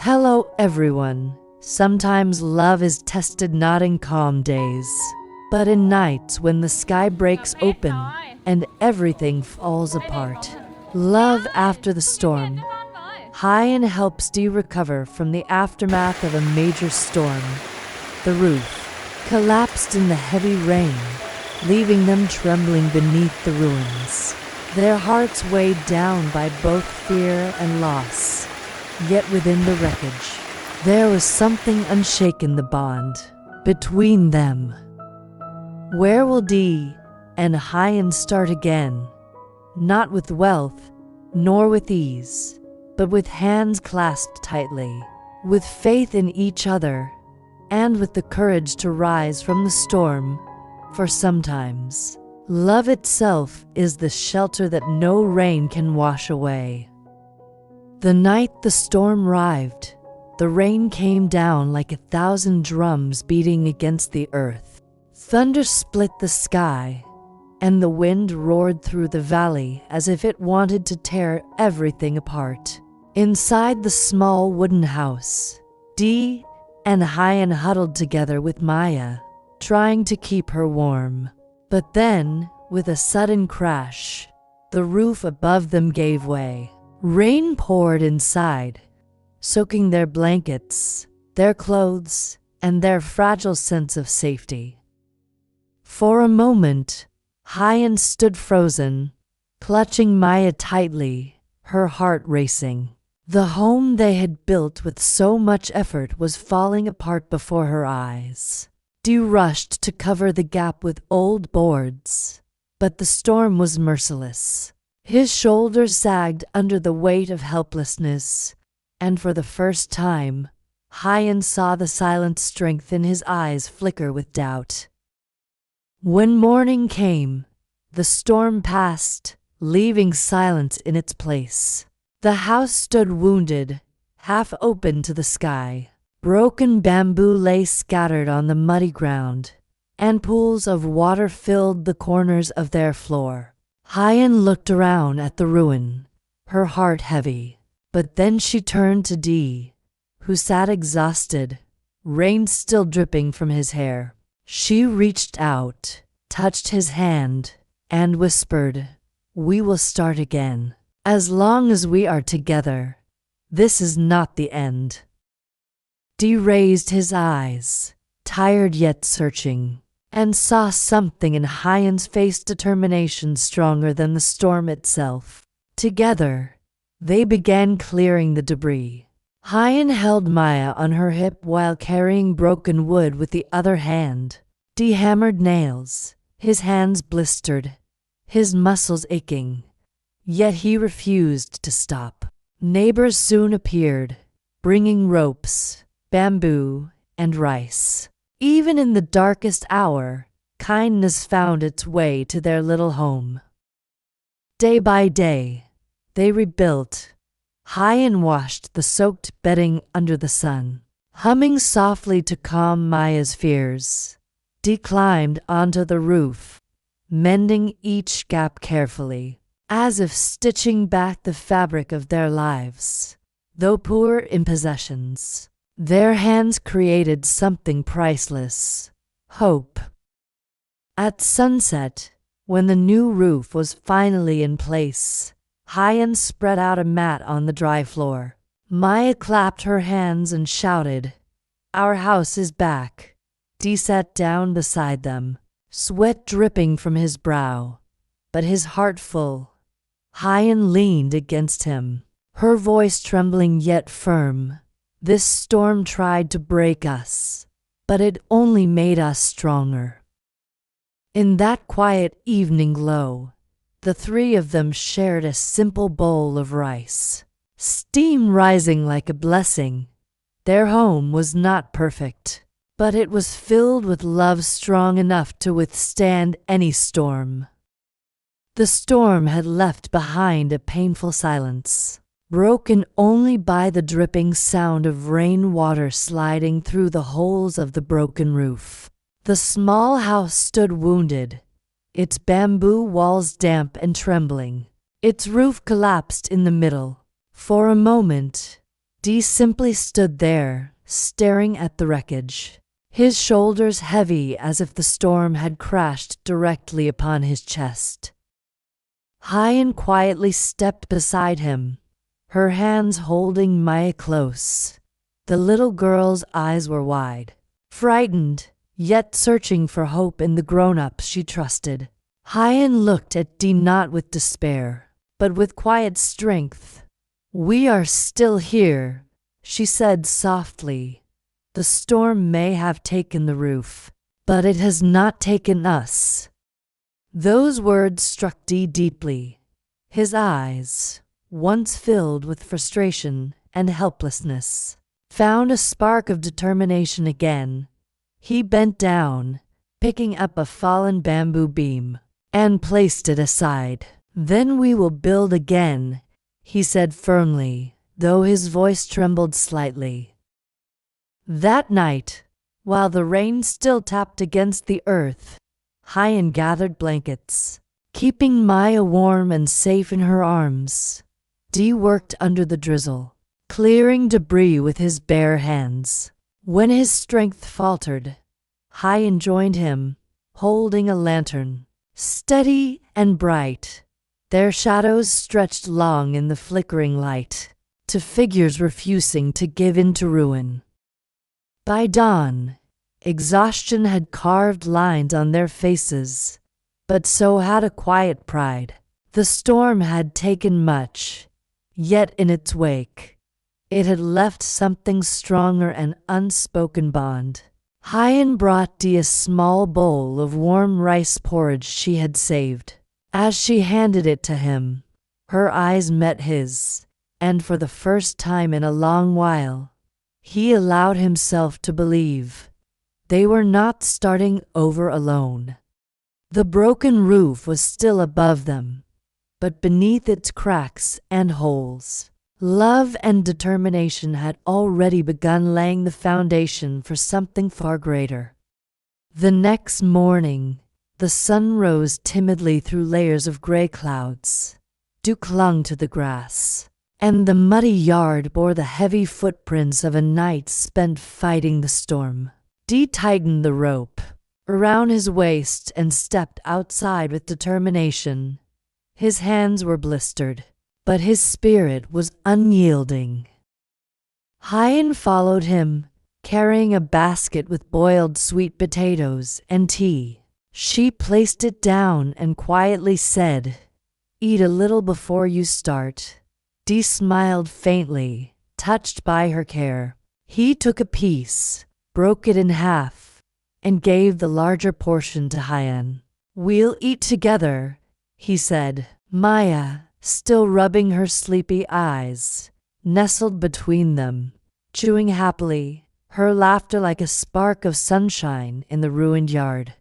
Hello everyone. Sometimes love is tested not in calm days, but in nights when the sky breaks open and everything falls apart. Love after the storm. Huyen helps Dee recover from the aftermath of a major storm. The roof collapsed in the heavy rain, leaving them trembling beneath the ruins. Their hearts weighed down by both fear and loss. Yet within the wreckage, there was something unshaken, the bond between them. Where will Dee and Huyen start again? Not with wealth, nor with ease, but with hands clasped tightly, with faith in each other, and with the courage to rise from the storm. For sometimes, love itself is the shelter that no rain can wash away. The night the storm arrived, the rain came down like 1,000 drums beating against the earth. Thunder split the sky, and the wind roared through the valley as if it wanted to tear everything apart. Inside the small wooden house, Dee and Huyen huddled together with Maya, trying to keep her warm. But then, with a sudden crash, the roof above them gave way. Rain poured inside, soaking their blankets, their clothes, and their fragile sense of safety. For a moment, Huyen stood frozen, clutching Maya tightly, her heart racing. The home they had built with so much effort was falling apart before her eyes. Dee rushed to cover the gap with old boards, but the storm was merciless. His shoulders sagged under the weight of helplessness, and for the first time, Huyen saw the silent strength in his eyes flicker with doubt. When morning came, the storm passed, leaving silence in its place. The house stood wounded, half open to the sky. Broken bamboo lay scattered on the muddy ground, and pools of water filled the corners of their floor. Huyen looked around at the ruin, her heart heavy. But then she turned to Dee, who sat exhausted, rain still dripping from his hair. She reached out, touched his hand, and whispered, "We will start again. As long as we are together, this is not the end." Dee raised his eyes, tired yet searching, and saw something in Huyen's face, determination stronger than the storm itself. Together, they began clearing the debris. Huyen held Maya on her hip while carrying broken wood with the other hand. Dee hammered nails, his hands blistered, his muscles aching, yet he refused to stop. Neighbors soon appeared, bringing ropes, bamboo, and rice. Even in the darkest hour, kindness found its way to their little home. Day by day, they rebuilt. Huyen washed the soaked bedding under the sun, humming softly to calm Maya's fears. Dee climbed onto the roof, mending each gap carefully, as if stitching back the fabric of their lives. Though poor in possessions, their hands created something priceless: hope. At sunset, when the new roof was finally in place, Huyen spread out a mat on the dry floor. Maya clapped her hands and shouted, "Our house is back." Dee sat down beside them, sweat dripping from his brow, but his heart full. Huyen leaned against him, her voice trembling yet firm. "This storm tried to break us, but it only made us stronger." In that quiet evening glow, the three of them shared a simple bowl of rice, steam rising like a blessing. Their home was not perfect, but it was filled with love strong enough to withstand any storm. The storm had left behind a painful silence, broken only by the dripping sound of rainwater sliding through the holes of the broken roof. The small house stood wounded, its bamboo walls damp and trembling. Its roof collapsed in the middle. For a moment, Dee simply stood there, staring at the wreckage, his shoulders heavy as if the storm had crashed directly upon his chest. Huyen quietly stepped beside him, her hands holding Maya close. The little girl's eyes were wide, frightened, yet searching for hope in the grown-ups she trusted. Huyen looked at Dee not with despair, but with quiet strength. "We are still here," she said softly. "The storm may have taken the roof, but it has not taken us." Those words struck Dee deeply. His eyes, once filled with frustration and helplessness, found a spark of determination again. He bent down, picking up a fallen bamboo beam, and placed it aside. "Then we will build again," he said firmly, though his voice trembled slightly. That night, while the rain still tapped against the earth, Huyen gathered blankets, keeping Maya warm and safe in her arms. Dee worked under the drizzle, clearing debris with his bare hands. When his strength faltered, Huyen joined him, holding a lantern. Steady and bright, their shadows stretched long in the flickering light, to figures refusing to give in to ruin. By dawn, exhaustion had carved lines on their faces, but so had a quiet pride. The storm had taken much, yet in its wake, it had left something stronger, an unspoken bond. Huyen brought Dee a small bowl of warm rice porridge she had saved. As she handed it to him, her eyes met his, and for the first time in a long while, he allowed himself to believe they were not starting over alone. The broken roof was still above them, but beneath its cracks and holes, love and determination had already begun laying the foundation for something far greater. The next morning, the sun rose timidly through layers of gray clouds. Dew clung to the grass, and the muddy yard bore the heavy footprints of a night spent fighting the storm. Dee tightened the rope around his waist and stepped outside with determination. His hands were blistered, but his spirit was unyielding. Huyen followed him, carrying a basket with boiled sweet potatoes and tea. She placed it down and quietly said, "Eat a little before you start." Dee smiled faintly, touched by her care. He took a piece, broke it in half, and gave the larger portion to Huyen. "We'll eat together," he said. Maya, still rubbing her sleepy eyes, nestled between them, chewing happily, her laughter like a spark of sunshine in the ruined yard.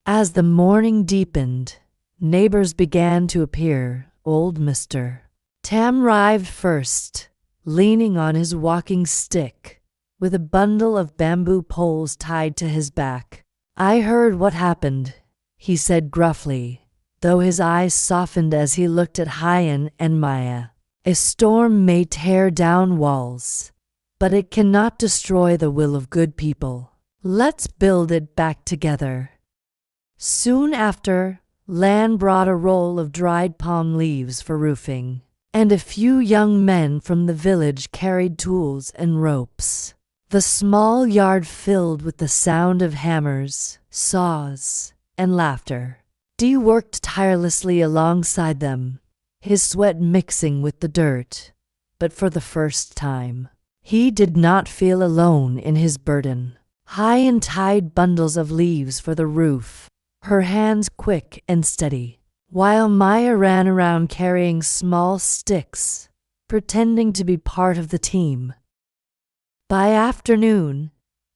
As the morning deepened, neighbors began to appear. Old Mr. Tam arrived first, leaning on his walking stick, with a bundle of bamboo poles tied to his back. "I heard what happened," he said gruffly, though his eyes softened as he looked at Huyen and Maya. "A storm may tear down walls, but it cannot destroy the will of good people. Let's build it back together." Soon after, Lan brought a roll of dried palm leaves for roofing, and a few young men from the village carried tools and ropes. The small yard filled with the sound of hammers, saws, and laughter. Dee worked tirelessly alongside them, his sweat mixing with the dirt, but for the first time, he did not feel alone in his burden. Huyen tied bundles of leaves for the roof, her hands quick and steady, while Maya ran around carrying small sticks, pretending to be part of the team. By afternoon,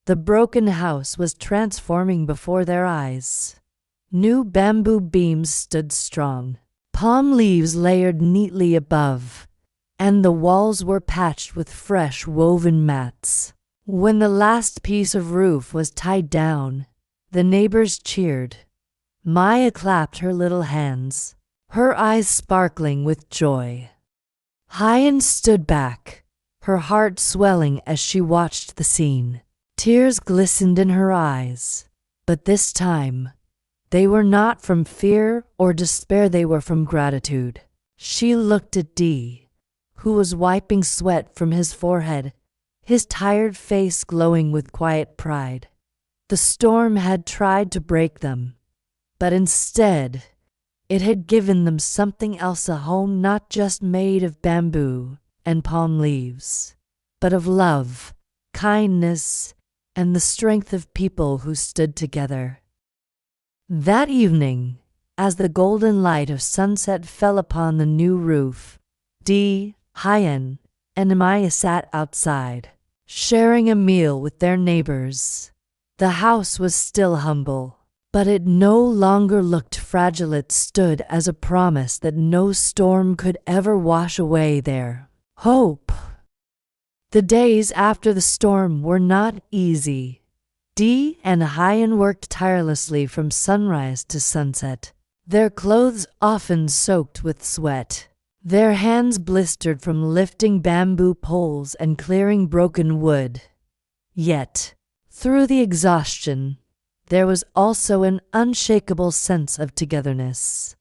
the broken house was transforming before their eyes. New bamboo beams stood strong, palm leaves layered neatly above, and the walls were patched with fresh woven mats. When the last piece of roof was tied down, the neighbors cheered. Maya clapped her little hands, her eyes sparkling with joy. Huyen stood back, her heart swelling as she watched the scene. Tears glistened in her eyes, but this time, they were not from fear or despair, they were from gratitude. She looked at Dee, who was wiping sweat from his forehead, his tired face glowing with quiet pride. The storm had tried to break them, but instead, it had given them something else, a home not just made of bamboo and palm leaves, but of love, kindness, and the strength of people who stood together. That evening, as the golden light of sunset fell upon the new roof, Dee, Huyen, and Maya sat outside, sharing a meal with their neighbors. The house was still humble, but it no longer looked fragile. It stood as a promise that no storm could ever wash away their hope. The days after the storm were not easy. Dee and Huyen worked tirelessly from sunrise to sunset, their clothes often soaked with sweat, their hands blistered from lifting bamboo poles and clearing broken wood. Yet, through the exhaustion, there was also an unshakable sense of togetherness.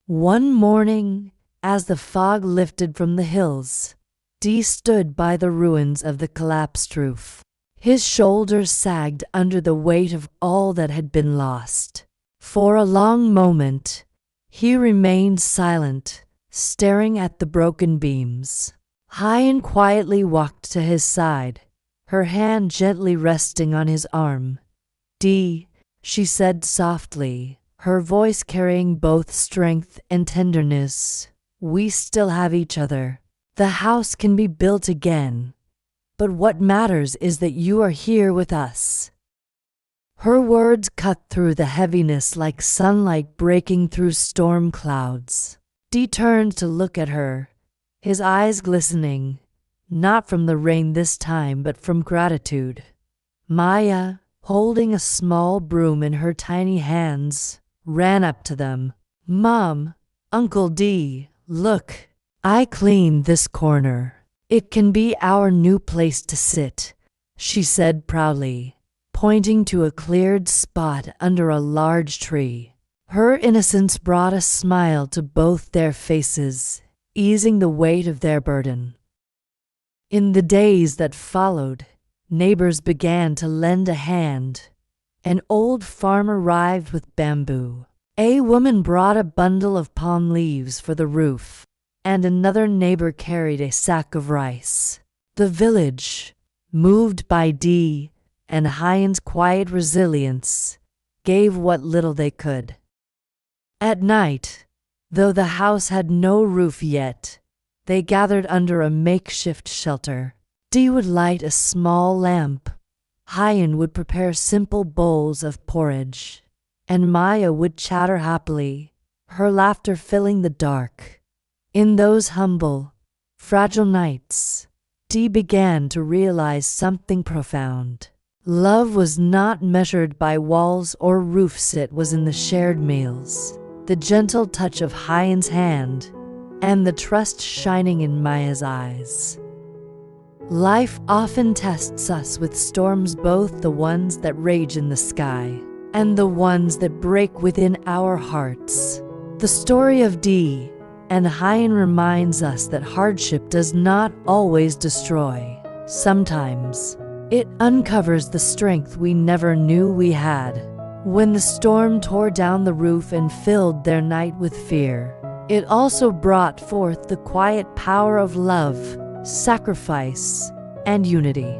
One morning, as the fog lifted from the hills, Dee stood by the ruins of the collapsed roof. His shoulders sagged under the weight of all that had been lost. For a long moment, he remained silent, staring at the broken beams. Huyen quietly walked to his side, her hand gently resting on his arm. "Dee," she said softly, her voice carrying both strength and tenderness, "we still have each other. The house can be built again, but what matters is that you are here with us." Her words cut through the heaviness like sunlight breaking through storm clouds. Dee turned to look at her, his eyes glistening, not from the rain this time but from gratitude. Maya, holding a small broom in her tiny hands, ran up to them. "Mom, Uncle Dee, look, I cleaned this corner. It can be our new place to sit," she said proudly, pointing to a cleared spot under a large tree. Her innocence brought a smile to both their faces, easing the weight of their burden. In the days that followed, neighbors began to lend a hand. An old farm arrived with bamboo. A woman brought a bundle of palm leaves for the roof, and another neighbor carried a sack of rice. The village, moved by Dee and Huyen's quiet resilience, gave what little they could. At night, though the house had no roof yet, they gathered under a makeshift shelter. Dee would light a small lamp, Huyen would prepare simple bowls of porridge, and Maya would chatter happily, her laughter filling the dark. In those humble, fragile nights, Dee began to realize something profound. Love was not measured by walls or roofs, it was in the shared meals, the gentle touch of Huyen's hand, and the trust shining in Maya's eyes. Life often tests us with storms, both the ones that rage in the sky and the ones that break within our hearts. The story of Dee and Huyen reminds us that hardship does not always destroy. Sometimes, it uncovers the strength we never knew we had. When the storm tore down the roof and filled their night with fear, it also brought forth the quiet power of love, sacrifice, and unity.